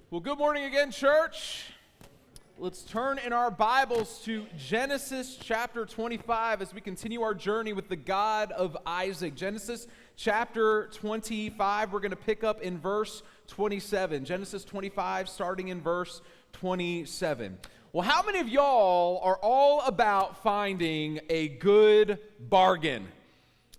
Well, good morning again, church. Let's turn in our Bibles to Genesis chapter 25 as we continue our journey with the God of Isaac. Genesis chapter 25, we're going to pick up in verse 27. Genesis 25, starting in verse 27. Well, how many of y'all are all about finding a good bargain?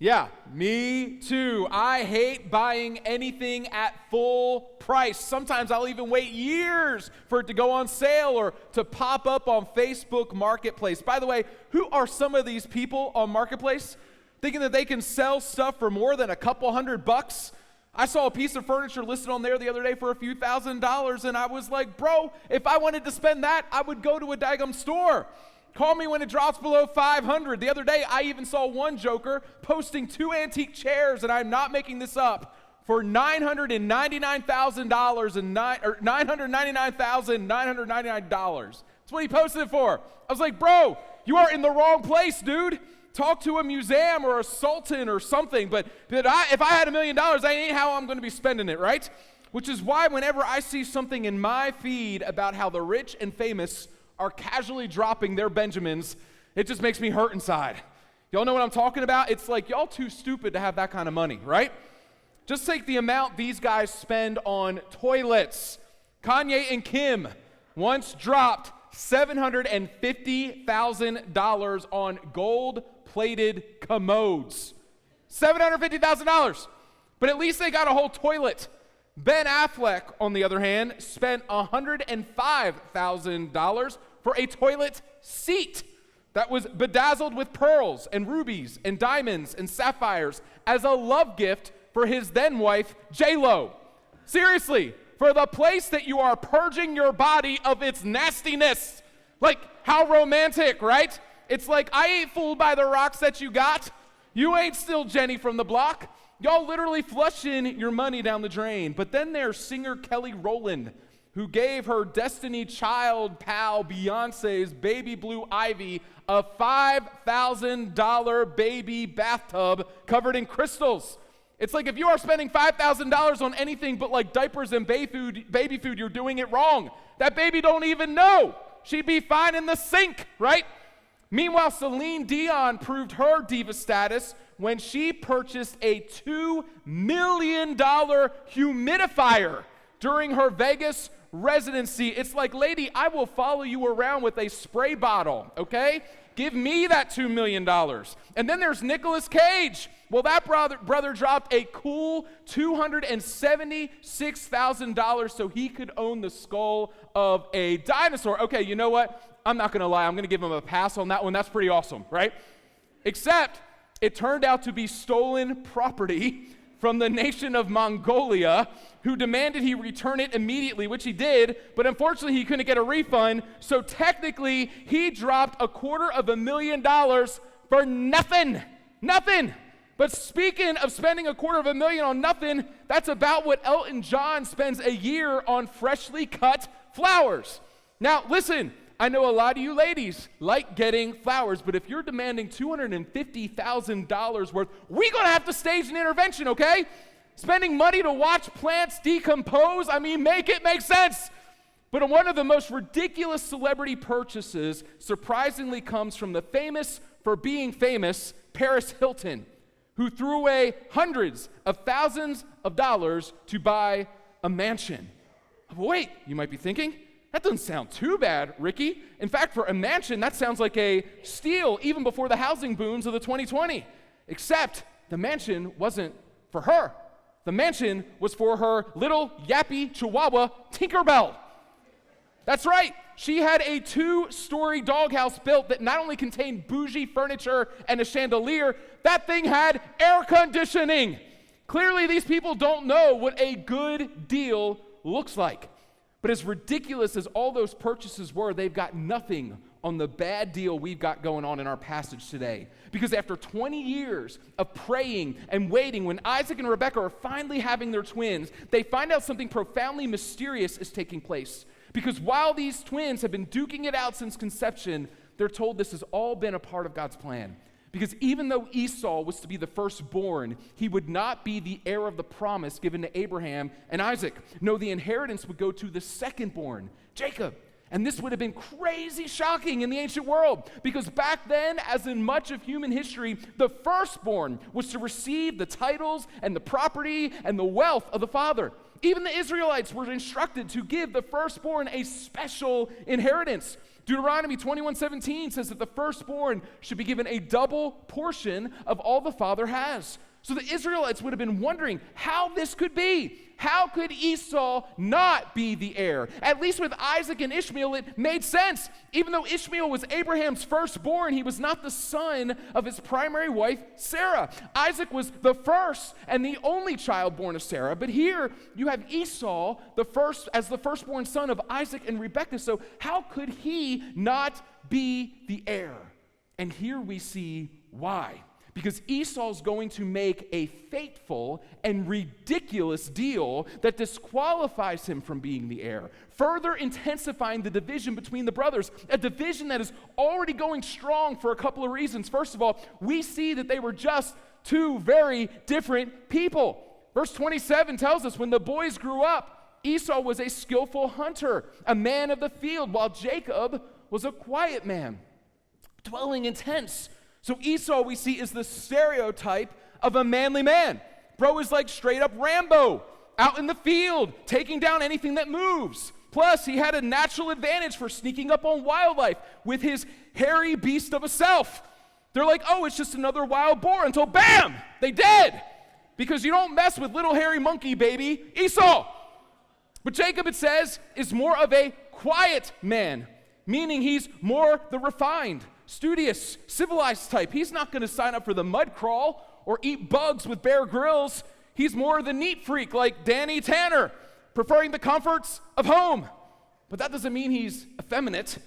Yeah, me too. I hate buying anything at full price. Sometimes I'll even wait years for it to go on sale or to pop up on Facebook Marketplace. By the way, who are some of these people on Marketplace thinking that they can sell stuff for more than a couple $100? I saw a piece of furniture listed on there the other day for a few $1,000s, and I was like, bro, if I wanted to spend that, I would go to a daggum store. Call me when it drops below 500. The other day, I even saw one joker posting 2 antique chairs, and I'm not making this up, for $999,000 and $999,999. That's what he posted it for. I was like, bro, you are in the wrong place, dude. Talk to a museum or a sultan or something. But if I had $1 million, that ain't how I'm going to be spending it, right? Which is why whenever I see something in my feed about how the rich and famous are casually dropping their Benjamins, it just makes me hurt inside. Y'all know what I'm talking about? It's like y'all too stupid to have that kind of money, right? Just take the amount these guys spend on toilets. Kanye and Kim once dropped $750,000 on gold-plated commodes. $750,000. But at least they got a whole toilet. Ben Affleck, on the other hand, spent $105,000 for a toilet seat that was bedazzled with pearls and rubies and diamonds and sapphires as a love gift for his then-wife, J-Lo. Seriously, for the place that you are purging your body of its nastiness. Like, how romantic, right? It's like, I ain't fooled by the rocks that you got. You ain't still Jenny from the block. Y'all literally flushing your money down the drain. But then there's singer Kelly Rowland, who gave her Destiny Child pal Beyonce's baby blue ivy a $5,000 baby bathtub covered in crystals. It's like if you are spending $5,000 on anything but like diapers and baby food, you're doing it wrong. That baby don't even know. She'd be fine in the sink, right? Meanwhile, Celine Dion proved her diva status when she purchased a $2 million humidifier during her Vegas residency. It's like, lady, I will follow you around with a spray bottle, okay? Give me that $2 million. And then there's Nicolas Cage. Well, that brother dropped a cool $276,000 so he could own the skull of a dinosaur. Okay, you know what? I'm not going to lie. I'm going to give him a pass on that one. That's pretty awesome, right? Except it turned out to be stolen property from the nation of Mongolia, who demanded he return it immediately, which he did, but unfortunately he couldn't get a refund, so technically he dropped $250,000 for nothing. Nothing. But speaking of spending $250,000 on nothing, that's about what Elton John spends a year on freshly cut flowers. Now, listen, I know a lot of you ladies like getting flowers, but if you're demanding $250,000 worth, we're going to have to stage an intervention, okay? Spending money to watch plants decompose, I mean, make it make sense. But one of the most ridiculous celebrity purchases surprisingly comes from the famous for being famous, Paris Hilton, who threw away hundreds of thousands of dollars to buy a mansion. Wait, you might be thinking, that doesn't sound too bad, Ricky. In fact, for a mansion, that sounds like a steal even before the housing booms of the 2020. Except the mansion wasn't for her. The mansion was for her little yappy chihuahua, Tinkerbell. That's right. She had a 2-story doghouse built that not only contained bougie furniture and a chandelier, that thing had air conditioning. Clearly, these people don't know what a good deal looks like. But as ridiculous as all those purchases were, they've got nothing on the bad deal we've got going on in our passage today. Because after 20 years of praying and waiting, when Isaac and Rebekah are finally having their twins, they find out something profoundly mysterious is taking place. Because while these twins have been duking it out since conception, they're told this has all been a part of God's plan. Because even though Esau was to be the firstborn, he would not be the heir of the promise given to Abraham and Isaac. No, the inheritance would go to the secondborn, Jacob. And this would have been crazy shocking in the ancient world, because back then, as in much of human history, the firstborn was to receive the titles and the property and the wealth of the father. Even the Israelites were instructed to give the firstborn a special inheritance. Deuteronomy 21:17 says that the firstborn should be given a double portion of all the father has. So the Israelites would have been wondering how this could be. How could Esau not be the heir? At least with Isaac and Ishmael, it made sense. Even though Ishmael was Abraham's firstborn, he was not the son of his primary wife, Sarah. Isaac was the first and the only child born of Sarah. But here you have Esau, as the firstborn son of Isaac and Rebekah. So how could he not be the heir? And here we see why. Because Esau's going to make a fateful and ridiculous deal that disqualifies him from being the heir, further intensifying the division between the brothers, a division that is already going strong for a couple of reasons. First of all, we see that they were just two very different people. Verse 27 tells us, when the boys grew up, Esau was a skillful hunter, a man of the field, while Jacob was a quiet man, dwelling in tents. So Esau, we see, is the stereotype of a manly man. Bro is like straight up Rambo, out in the field, taking down anything that moves. Plus, he had a natural advantage for sneaking up on wildlife with his hairy beast of a self. They're like, oh, it's just another wild boar, until bam, they dead. Because you don't mess with little hairy monkey baby Esau. But Jacob, it says, is more of a quiet man, meaning he's more the refined, studious, civilized type. He's not going to sign up for the mud crawl or eat bugs with Bear Grylls. He's more the neat freak like Danny Tanner, preferring the comforts of home. But that doesn't mean he's effeminate.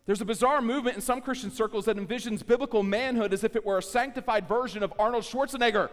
There's a bizarre movement in some Christian circles that envisions biblical manhood as if it were a sanctified version of Arnold Schwarzenegger.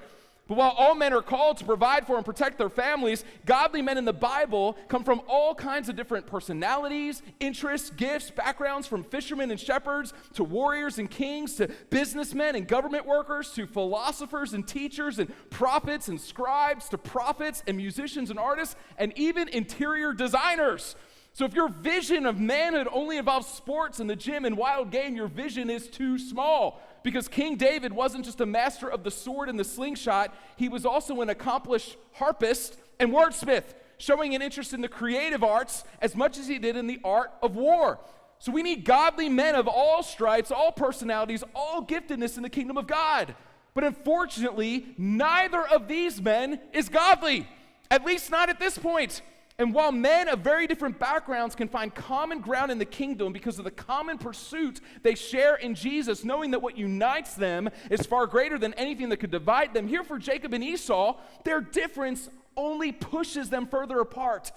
But while all men are called to provide for and protect their families, godly men in the Bible come from all kinds of different personalities, interests, gifts, backgrounds, from fishermen and shepherds to warriors and kings to businessmen and government workers to philosophers and teachers and prophets and scribes to prophets and musicians and artists and even interior designers. So if your vision of manhood only involves sports and the gym and wild game, your vision is too small. Because King David wasn't just a master of the sword and the slingshot, he was also an accomplished harpist and wordsmith, showing an interest in the creative arts as much as he did in the art of war. So we need godly men of all stripes, all personalities, all giftedness in the kingdom of God. But unfortunately, neither of these men is godly, at least not at this point. And while men of very different backgrounds can find common ground in the kingdom because of the common pursuit they share in Jesus, knowing that what unites them is far greater than anything that could divide them, here for Jacob and Esau, their difference only pushes them further apart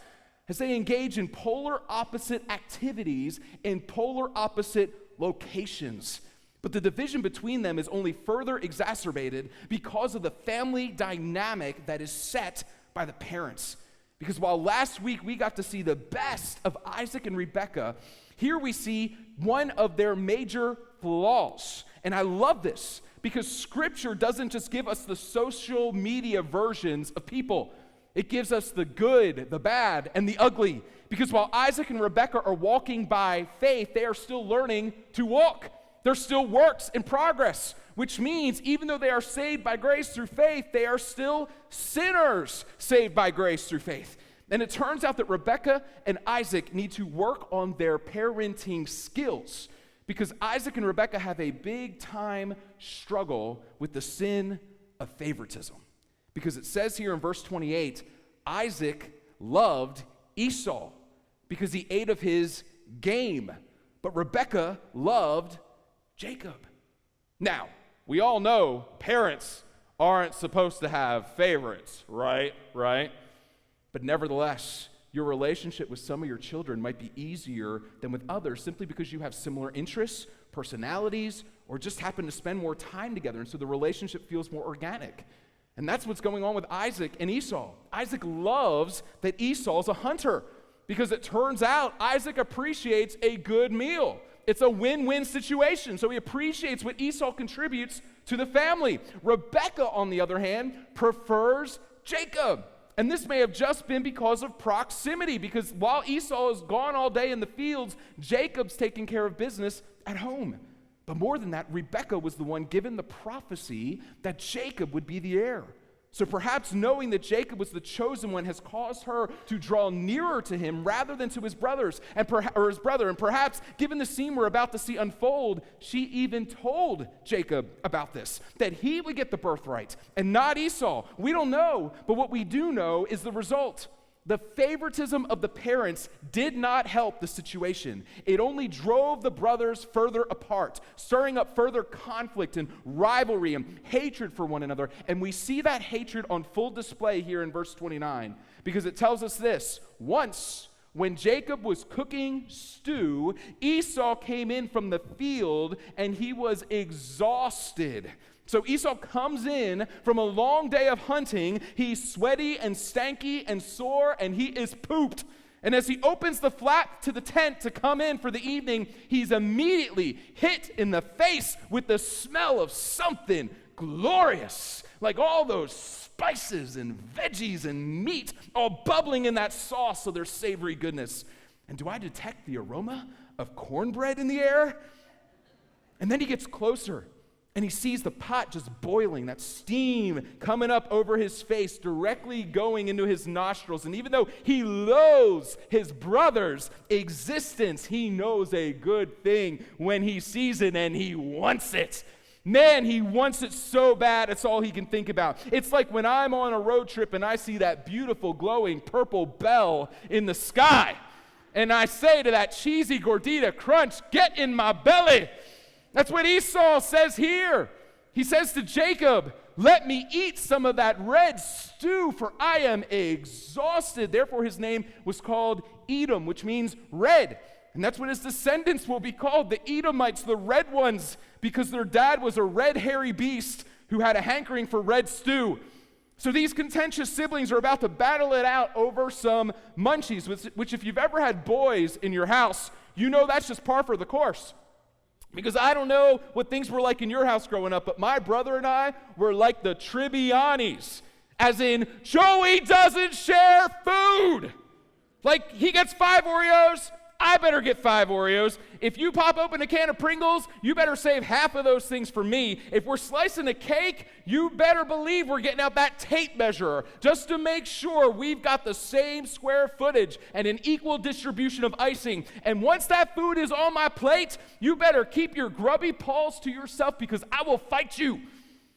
as they engage in polar opposite activities in polar opposite locations. But the division between them is only further exacerbated because of the family dynamic that is set by the parents. Because while last week we got to see the best of Isaac and Rebekah, here we see one of their major flaws. And I love this because Scripture doesn't just give us the social media versions of people. It gives us the good, the bad, and the ugly. Because while Isaac and Rebekah are walking by faith, they are still learning to walk. They're still works in progress, which means even though they are saved by grace through faith, they are still sinners saved by grace through faith. And it turns out that Rebekah and Isaac need to work on their parenting skills because Isaac and Rebekah have a big time struggle with the sin of favoritism. Because it says here in verse 28, Isaac loved Esau because he ate of his game, but Rebekah loved Jacob. Now, we all know parents aren't supposed to have favorites, right? But nevertheless, your relationship with some of your children might be easier than with others simply because you have similar interests, personalities, or just happen to spend more time together, and so the relationship feels more organic. And that's what's going on with Isaac and Esau. Isaac loves that Esau is a hunter because it turns out Isaac appreciates a good meal. It's a win-win situation. So he appreciates what Esau contributes to the family. Rebekah, on the other hand, prefers Jacob. And this may have just been because of proximity, because while Esau is gone all day in the fields, Jacob's taking care of business at home. But more than that, Rebekah was the one given the prophecy that Jacob would be the heir. So perhaps knowing that Jacob was the chosen one has caused her to draw nearer to him rather than to his brothers or his brother. And perhaps, given the scene we're about to see unfold, she even told Jacob about this, that he would get the birthright and not Esau. We don't know, but what we do know is the result. The favoritism of the parents did not help the situation. It only drove the brothers further apart, stirring up further conflict and rivalry and hatred for one another. And we see that hatred on full display here in verse 29, because it tells us this: once, when Jacob was cooking stew, Esau came in from the field and he was exhausted. So Esau comes in from a long day of hunting. He's sweaty and stanky and sore, and he is pooped. And as he opens the flap to the tent to come in for the evening, he's immediately hit in the face with the smell of something glorious, like all those spices and veggies and meat all bubbling in that sauce of their savory goodness. And do I detect the aroma of cornbread in the air? And then he gets closer, and he sees the pot just boiling, that steam coming up over his face, directly going into his nostrils. And even though he loathes his brother's existence, he knows a good thing when he sees it, and he wants it. Man, he wants it so bad, it's all he can think about. It's like when I'm on a road trip and I see that beautiful glowing purple bell in the sky, and I say to that cheesy gordita crunch, "Get in my belly." That's what Esau says here. He says to Jacob, "Let me eat some of that red stew, for I am exhausted." Therefore, his name was called Edom, which means red. And that's what his descendants will be called, the Edomites, the red ones, because their dad was a red, hairy beast who had a hankering for red stew. So these contentious siblings are about to battle it out over some munchies, which if you've ever had boys in your house, you know that's just par for the course. Because I don't know what things were like in your house growing up, but my brother and I were like the Tribbianis, as in Joey doesn't share food. Like he gets 5 Oreos, I better get 5 Oreos. If you pop open a can of Pringles, you better save half of those things for me. If we're slicing a cake, you better believe we're getting out that tape measure just to make sure we've got the same square footage and an equal distribution of icing. And once that food is on my plate, you better keep your grubby paws to yourself, because I will fight you.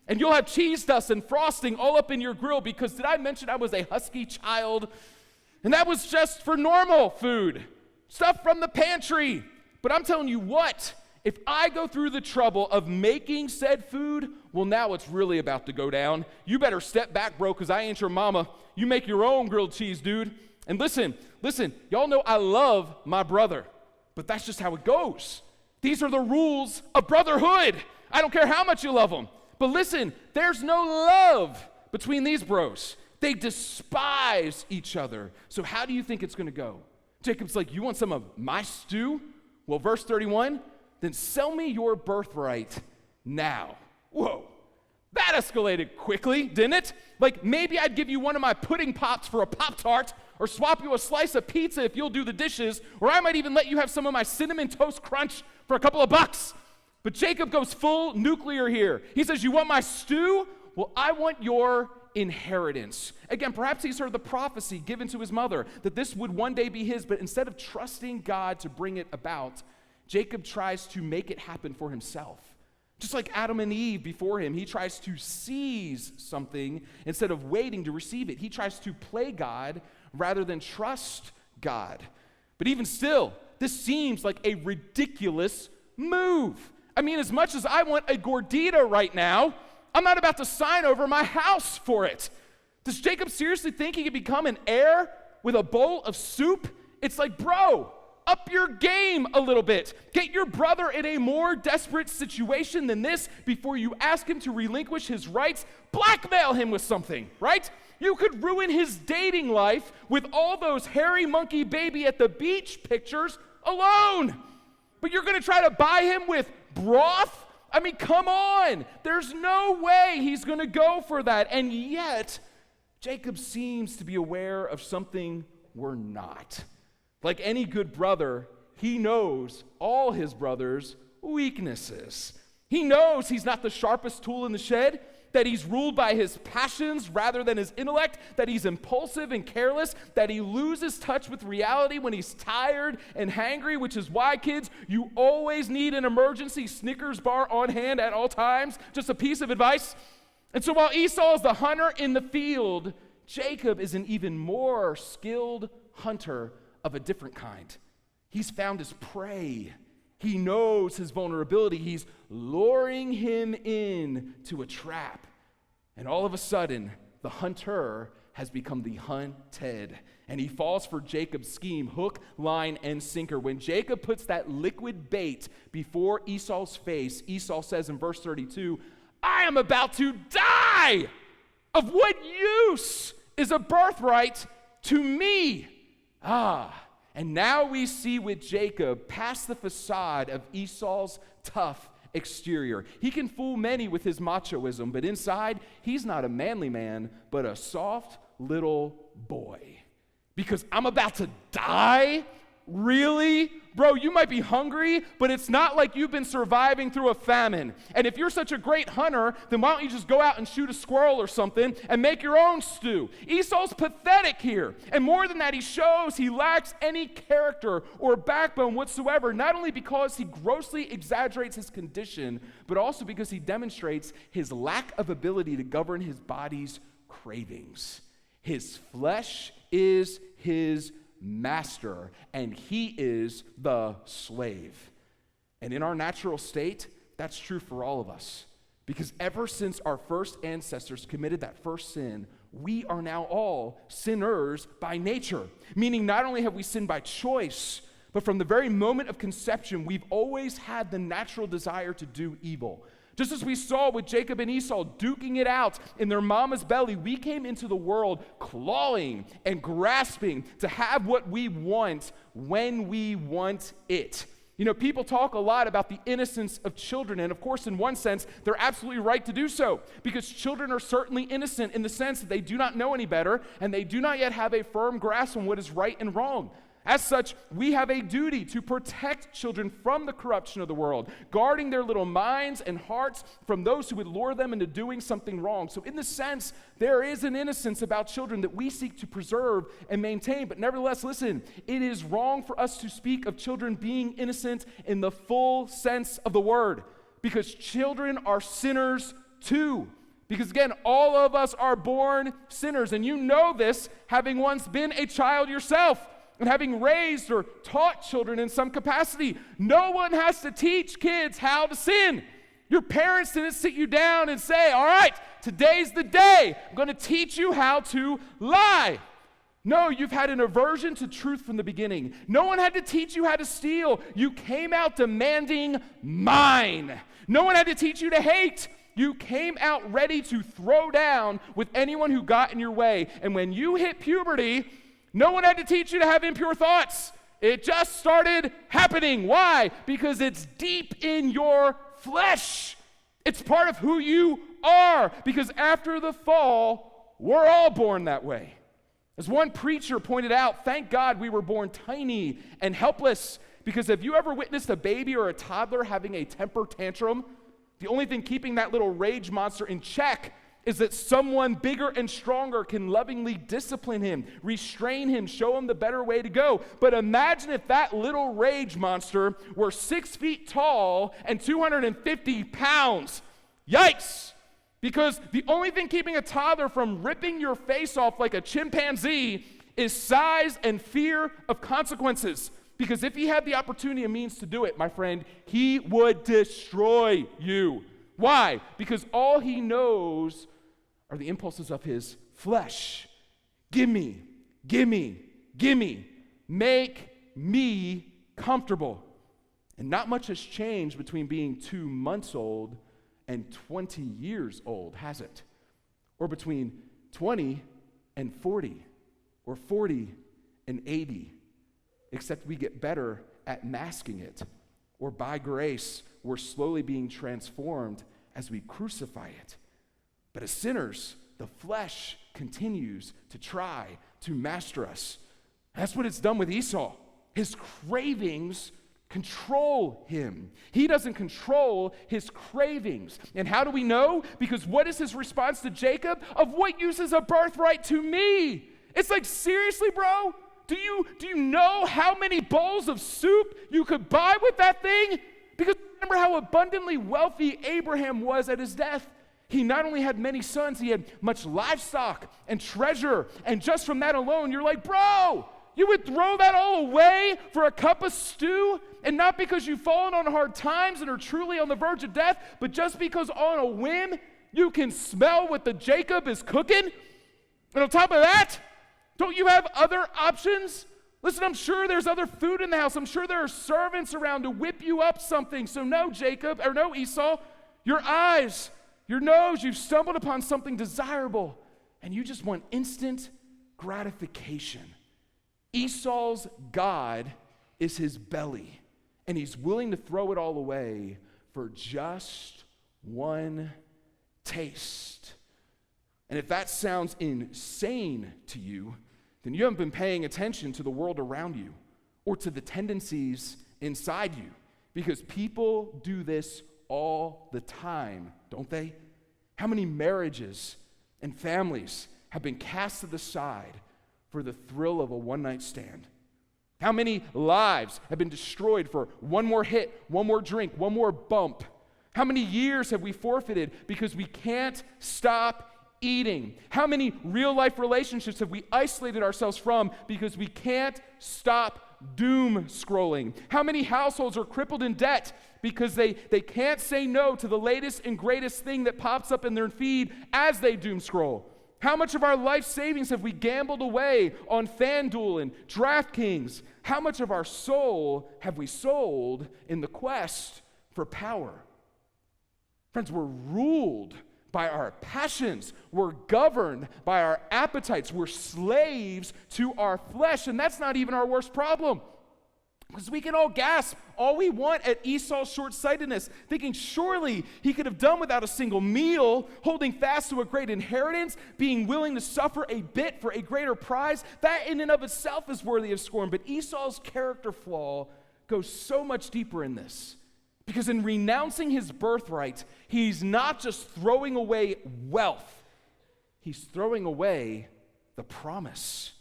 And you'll have cheese dust and frosting all up in your grill, because did I mention I was a husky child? And that was just for normal food. Stuff from the pantry. But I'm telling you what, if I go through the trouble of making said food, well, now it's really about to go down. You better step back, bro, because I ain't your mama. You make your own grilled cheese, dude. And listen, y'all know I love my brother, but that's just how it goes. These are the rules of brotherhood. I don't care how much you love them. But listen, there's no love between these bros. They despise each other. So how do you think it's going to go? Jacob's like, "You want some of my stew?" Well, verse 31, "Then sell me your birthright now." Whoa, that escalated quickly, didn't it? Like, maybe I'd give you one of my pudding pops for a Pop-Tart, or swap you a slice of pizza if you'll do the dishes, or I might even let you have some of my Cinnamon Toast Crunch for a couple of bucks. But Jacob goes full nuclear here. He says, "You want my stew? Well, I want your inheritance." Again, perhaps he's heard the prophecy given to his mother that this would one day be his, but instead of trusting God to bring it about, Jacob tries to make it happen for himself. Just like Adam and Eve before him, he tries to seize something instead of waiting to receive it. He tries to play God rather than trust God. But even still, this seems like a ridiculous move. I mean, as much as I want a gordita right now, I'm not about to sign over my house for it. Does Jacob seriously think he could become an heir with a bowl of soup? It's like, bro, up your game a little bit. Get your brother in a more desperate situation than this before you ask him to relinquish his rights. Blackmail him with something, right? You could ruin his dating life with all those hairy monkey baby at the beach pictures alone. But you're going to try to buy him with broth I mean, come on. There's no way he's going to go for that. And yet, Jacob seems to be aware of something we're not. Like any good brother, he knows all his brother's weaknesses. He knows he's not the sharpest tool in the shed, that he's ruled by his passions rather than his intellect, that he's impulsive and careless, that he loses touch with reality when he's tired and hangry, which is why, kids, you always need an emergency Snickers bar on hand at all times. Just a piece of advice. And so while Esau is the hunter in the field, Jacob is an even more skilled hunter of a different kind. He's found his prey. He knows his vulnerability. He's luring him in to a trap. And all of a sudden, the hunter has become the hunted. And he falls for Jacob's scheme, hook, line, and sinker. When Jacob puts that liquid bait before Esau's face, Esau says in verse 32, I am about to die. Of what use is a birthright to me? And now we see with Jacob past the facade of Esau's tough exterior. He can fool many with his machoism, but inside, he's not a manly man, but a soft little boy. Because I'm about to die? Really? Bro, you might be hungry, but it's not like you've been surviving through a famine. And if you're such a great hunter, then why don't you just go out and shoot a squirrel or something and make your own stew? Esau's pathetic here. And more than that, he shows he lacks any character or backbone whatsoever, not only because he grossly exaggerates his condition, but also because he demonstrates his lack of ability to govern his body's cravings. His flesh is his master, and he is the slave. And in our natural state, that's true for all of us. Because ever since our first ancestors committed that first sin, we are now all sinners by nature. Meaning not only have we sinned by choice, but from the very moment of conception, we've always had the natural desire to do evil. Just as we saw with Jacob and Esau duking it out in their mama's belly, we came into the world clawing and grasping to have what we want when we want it. You know, people talk a lot about the innocence of children, and of course, in one sense, they're absolutely right to do so, because children are certainly innocent in the sense that they do not know any better, and they do not yet have a firm grasp on what is right and wrong. As such, we have a duty to protect children from the corruption of the world, guarding their little minds and hearts from those who would lure them into doing something wrong. So in the sense, there is an innocence about children that we seek to preserve and maintain. But nevertheless, listen, it is wrong for us to speak of children being innocent in the full sense of the word, because children are sinners too. Because again, all of us are born sinners, and you know this, having once been a child yourself. And having raised or taught children in some capacity, no one has to teach kids how to sin. Your parents didn't sit you down and say, all right, today's the day. I'm going to teach you how to lie. No, you've had an aversion to truth from the beginning. No one had to teach you how to steal. You came out demanding mine. No one had to teach you to hate. You came out ready to throw down with anyone who got in your way. And when you hit puberty, no one had to teach you to have impure thoughts. It just started happening. Why? Because it's deep in your flesh. It's part of who you are. Because after the fall, we're all born that way. As one preacher pointed out, thank God we were born tiny and helpless. Because have you ever witnessed a baby or a toddler having a temper tantrum? The only thing keeping that little rage monster in check is that someone bigger and stronger can lovingly discipline him, restrain him, show him the better way to go. But imagine if that little rage monster were 6 feet tall and 250 pounds. Yikes! Because the only thing keeping a toddler from ripping your face off like a chimpanzee is size and fear of consequences. Because if he had the opportunity and means to do it, my friend, he would destroy you. Why? Because all he knows are the impulses of his flesh. Gimme, gimme, gimme. Make me comfortable. And not much has changed between being 2 months old and 20 years old, has it? Or between 20 and 40, or 40 and 80, except we get better at masking it. or by grace, we're slowly being transformed as we crucify it. But as sinners, the flesh continues to try to master us. That's what it's done with Esau. His cravings control him. He doesn't control his cravings. And how do we know? Because what is his response to Jacob? Of what use is a birthright to me? It's like, seriously, bro? Do you know how many bowls of soup you could buy with that thing? Because remember how abundantly wealthy Abraham was at his death. He not only had many sons, he had much livestock and treasure. And just from that alone, you're like, bro, you would throw that all away for a cup of stew? And not because you've fallen on hard times and are truly on the verge of death, but just because on a whim, you can smell what the Jacob is cooking? And on top of that, don't you have other options? Listen, I'm sure there's other food in the house. I'm sure there are servants around to whip you up something. So no, Jacob, or no, Esau, your eyes, your nose, you've stumbled upon something desirable, and you just want instant gratification. Esau's God is his belly, and he's willing to throw it all away for just one taste. And if that sounds insane to you, then you haven't been paying attention to the world around you or to the tendencies inside you, because people do this all the time, don't they? How many marriages and families have been cast to the side for the thrill of a one-night stand? How many lives have been destroyed for one more hit, one more drink, one more bump? How many years have we forfeited because we can't stop eating? How many real-life relationships have we isolated ourselves from because we can't stop doom scrolling? How many households are crippled in debt because they can't say no to the latest and greatest thing that pops up in their feed as they doom scroll? How much of our life savings have we gambled away on FanDuel and DraftKings? How much of our soul have we sold in the quest for power? Friends, we're ruled by our passions. We're governed by our appetites. We're slaves to our flesh, and that's not even our worst problem. Because we can all gasp all we want at Esau's short-sightedness, thinking surely he could have done without a single meal, holding fast to a great inheritance, being willing to suffer a bit for a greater prize. That in and of itself is worthy of scorn. But Esau's character flaw goes so much deeper in this. Because in renouncing his birthright, he's not just throwing away wealth, he's throwing away the promise.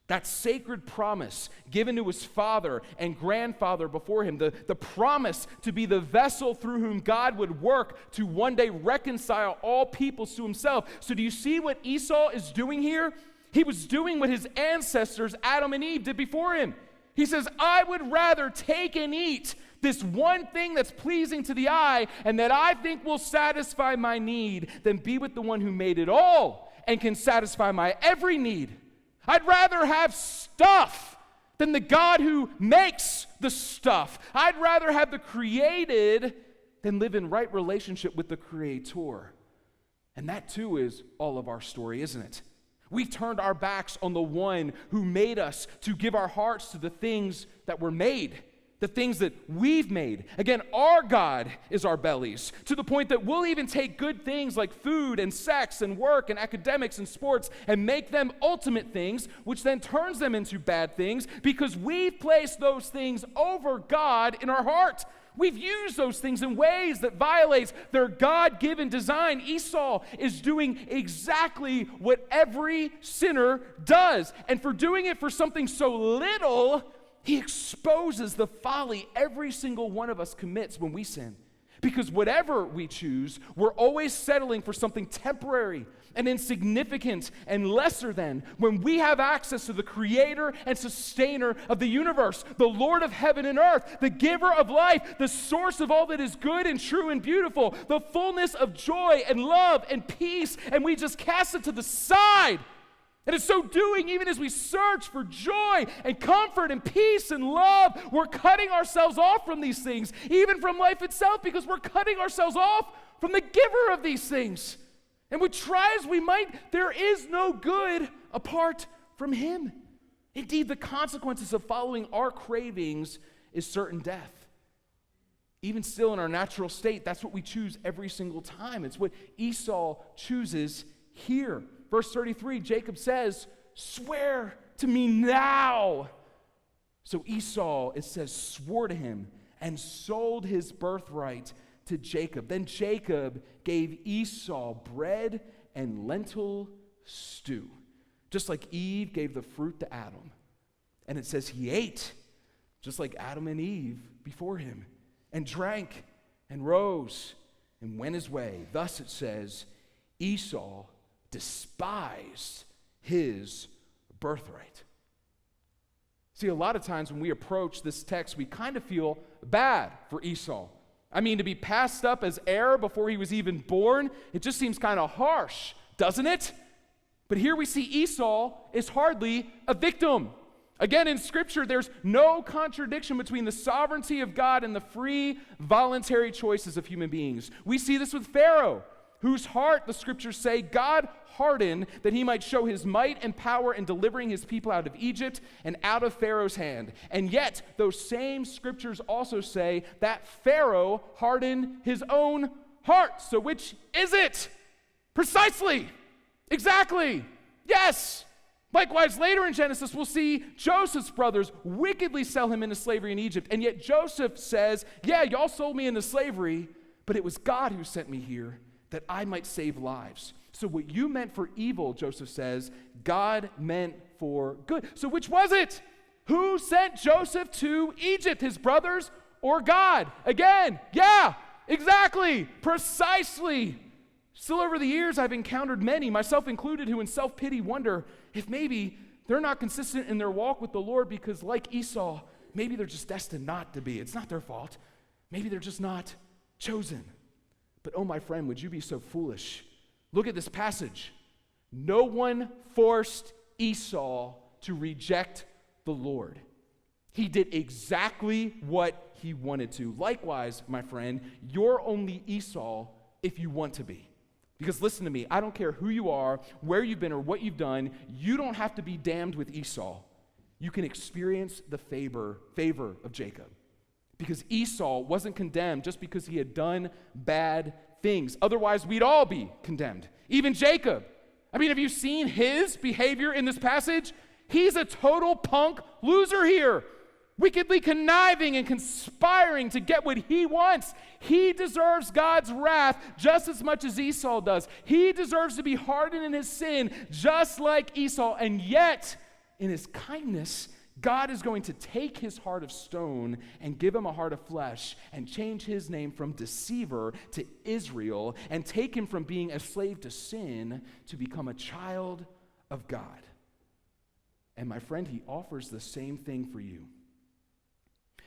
That sacred promise given to his father and grandfather before him, the promise to be the vessel through whom God would work to one day reconcile all peoples to himself. So do you see what Esau is doing here? He was doing what his ancestors, Adam and Eve, did before him. He says, I would rather take and eat this one thing that's pleasing to the eye and that I think will satisfy my need than be with the one who made it all and can satisfy my every need. I'd rather have stuff than the God who makes the stuff. I'd rather have the created than live in right relationship with the Creator. And that too is all of our story, isn't it? We turned our backs on the one who made us to give our hearts to the things that were made, the things that we've made. Again, our God is our bellies, to the point that we'll even take good things like food and sex and work and academics and sports and make them ultimate things, which then turns them into bad things because we've placed those things over God in our heart. We've used those things in ways that violates their God-given design. Esau is doing exactly what every sinner does. And for doing it for something so little, he exposes the folly every single one of us commits when we sin. Because whatever we choose, we're always settling for something temporary and insignificant and lesser than, when we have access to the creator and sustainer of the universe, the Lord of heaven and earth, the giver of life, the source of all that is good and true and beautiful, the fullness of joy and love and peace, and we just cast it to the side. And in so doing, even as we search for joy and comfort and peace and love, we're cutting ourselves off from these things, even from life itself, because we're cutting ourselves off from the giver of these things. And we try as we might, there is no good apart from him. Indeed, the consequences of following our cravings is certain death. Even still in our natural state, that's what we choose every single time. It's what Esau chooses here. Verse 33, Jacob says, "Swear to me now." So Esau, it says, swore to him and sold his birthright to Jacob. Then Jacob gave Esau bread and lentil stew, just like Eve gave the fruit to Adam. And it says he ate, just like Adam and Eve before him, and drank and rose and went his way. Thus it says, Esau despised his birthright. See, a lot of times when we approach this text, we kind of feel bad for Esau. I mean, to be passed up as heir before he was even born, it just seems kind of harsh, doesn't it? But here we see Esau is hardly a victim. Again, in Scripture, there's no contradiction between the sovereignty of God and the free, voluntary choices of human beings. We see this with Pharaoh, whose heart, the Scriptures say, God hardened that he might show his might and power in delivering his people out of Egypt and out of Pharaoh's hand. And yet, those same Scriptures also say that Pharaoh hardened his own heart. So which is it? Precisely. Exactly. Yes. Likewise, later in Genesis, we'll see Joseph's brothers wickedly sell him into slavery in Egypt. And yet Joseph says, yeah, y'all sold me into slavery, but it was God who sent me here that I might save lives. So what you meant for evil, Joseph says, God meant for good. So which was it? Who sent Joseph to Egypt, his brothers or God? Again, yeah, exactly, precisely. Still over the years, I've encountered many, myself included, who in self-pity wonder if maybe they're not consistent in their walk with the Lord because like Esau, maybe they're just destined not to be. It's not their fault. Maybe they're just not chosen. But oh, my friend, would you be so foolish? Look at this passage. No one forced Esau to reject the Lord. He did exactly what he wanted to. Likewise, my friend, you're only Esau if you want to be. Because listen to me, I don't care who you are, where you've been, or what you've done, you don't have to be damned with Esau. You can experience the favor of Jacob. Because Esau wasn't condemned just because he had done bad things. Otherwise, we'd all be condemned. Even Jacob. I mean, have you seen his behavior in this passage? He's a total punk loser here. Wickedly conniving and conspiring to get what he wants. He deserves God's wrath just as much as Esau does. He deserves to be hardened in his sin just like Esau. And yet, in his kindness, God is going to take his heart of stone and give him a heart of flesh and change his name from deceiver to Israel and take him from being a slave to sin to become a child of God. And my friend, he offers the same thing for you.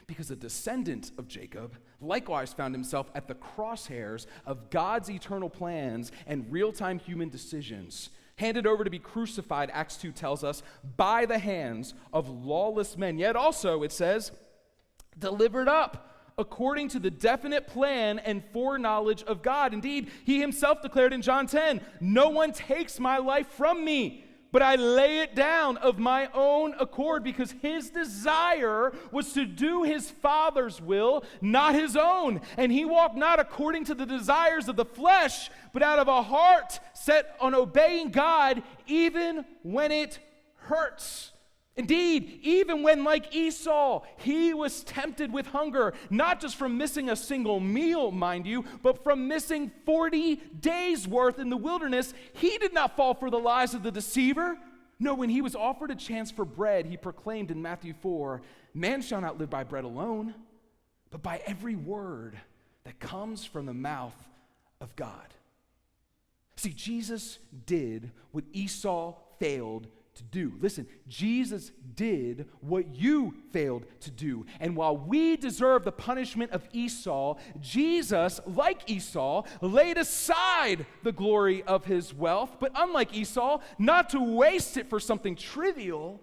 Because a descendant of Jacob likewise found himself at the crosshairs of God's eternal plans and real-time human decisions, handed over to be crucified, Acts 2 tells us, by the hands of lawless men. Yet also, it says, delivered up according to the definite plan and foreknowledge of God. Indeed, he himself declared in John 10, no one takes my life from me, but I lay it down of my own accord, because his desire was to do his Father's will, not his own. And he walked not according to the desires of the flesh, but out of a heart set on obeying God, even when it hurts. Indeed, even when, like Esau, he was tempted with hunger, not just from missing a single meal, mind you, but from missing 40 days' worth in the wilderness, he did not fall for the lies of the deceiver. No, when he was offered a chance for bread, he proclaimed in Matthew 4, man shall not live by bread alone, but by every word that comes from the mouth of God. See, Jesus did what Esau failed to do. Listen, Jesus did what you failed to do. And while we deserve the punishment of Esau, Jesus, like Esau, laid aside the glory of his wealth, but unlike Esau, not to waste it for something trivial,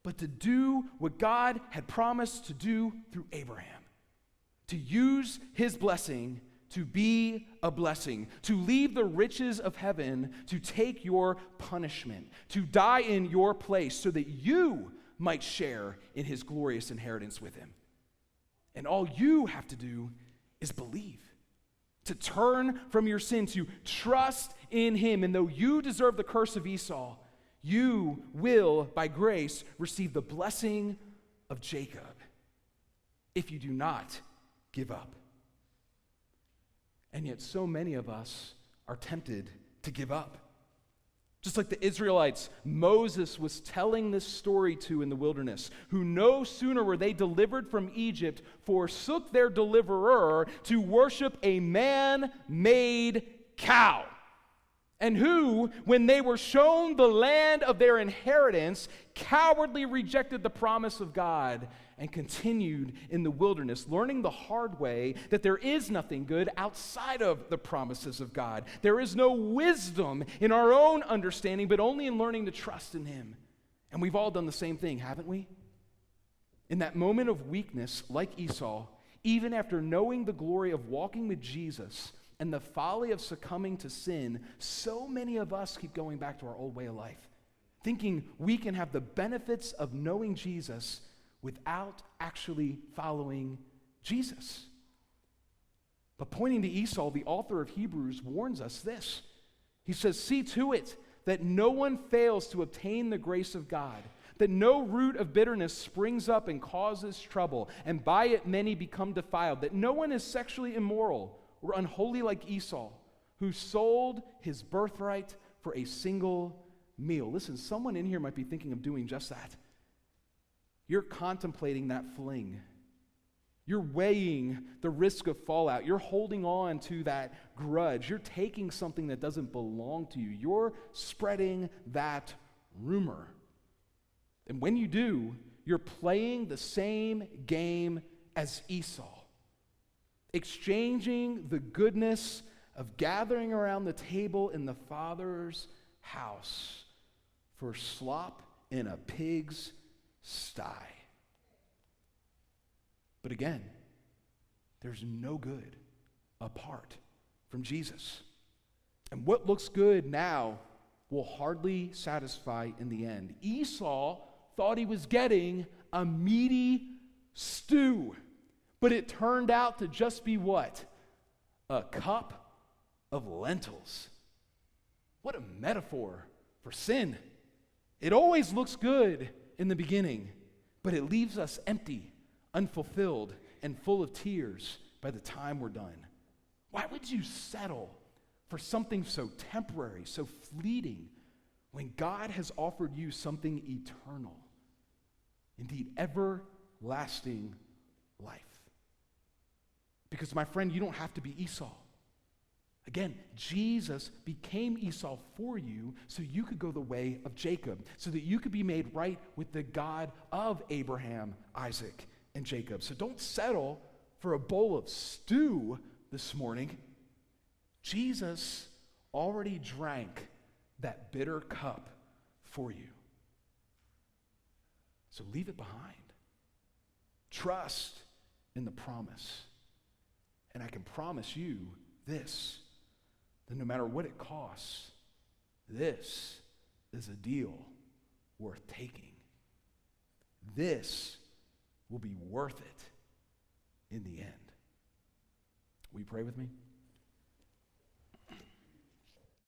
but to do what God had promised to do through Abraham. To use his blessing to be a blessing, to leave the riches of heaven, to take your punishment, to die in your place so that you might share in his glorious inheritance with him. And all you have to do is believe. To turn from your sin, to trust in him. And though you deserve the curse of Esau, you will, by grace, receive the blessing of Jacob if you do not give up. And yet so many of us are tempted to give up. Just like the Israelites, Moses was telling this story to in the wilderness, who no sooner were they delivered from Egypt, forsook their deliverer to worship a man-made cow. And who, when they were shown the land of their inheritance, cowardly rejected the promise of God and continued in the wilderness, learning the hard way that there is nothing good outside of the promises of God. There is no wisdom in our own understanding, but only in learning to trust in him. And we've all done the same thing, haven't we? In that moment of weakness, like Esau, even after knowing the glory of walking with Jesus and the folly of succumbing to sin, so many of us keep going back to our old way of life, thinking we can have the benefits of knowing Jesus without actually following Jesus. But pointing to Esau, the author of Hebrews warns us this. He says, "See to it that no one fails to obtain the grace of God, that no root of bitterness springs up and causes trouble, and by it many become defiled, that no one is sexually immoral or unholy like Esau, who sold his birthright for a single meal." Listen, someone in here might be thinking of doing just that. You're contemplating that fling. You're weighing the risk of fallout. You're holding on to that grudge. You're taking something that doesn't belong to you. You're spreading that rumor. And when you do, you're playing the same game as Esau, exchanging the goodness of gathering around the table in the Father's house for slop in a pig's sty. But again, there's no good apart from Jesus. And what looks good now will hardly satisfy in the end. Esau thought he was getting a meaty stew, but it turned out to just be what? A cup of lentils. What a metaphor for sin. It always looks good in the beginning, but it leaves us empty, unfulfilled, and full of tears by the time we're done. Why would you settle for something so temporary, so fleeting, when God has offered you something eternal, indeed everlasting life? Because, my friend, you don't have to be Esau. Again, Jesus became Esau for you so you could go the way of Jacob, so that you could be made right with the God of Abraham, Isaac, and Jacob. So don't settle for a bowl of stew this morning. Jesus already drank that bitter cup for you. So leave it behind. Trust in the promise. And I can promise you this, that no matter what it costs, this is a deal worth taking. This will be worth it in the end. Will you pray with me?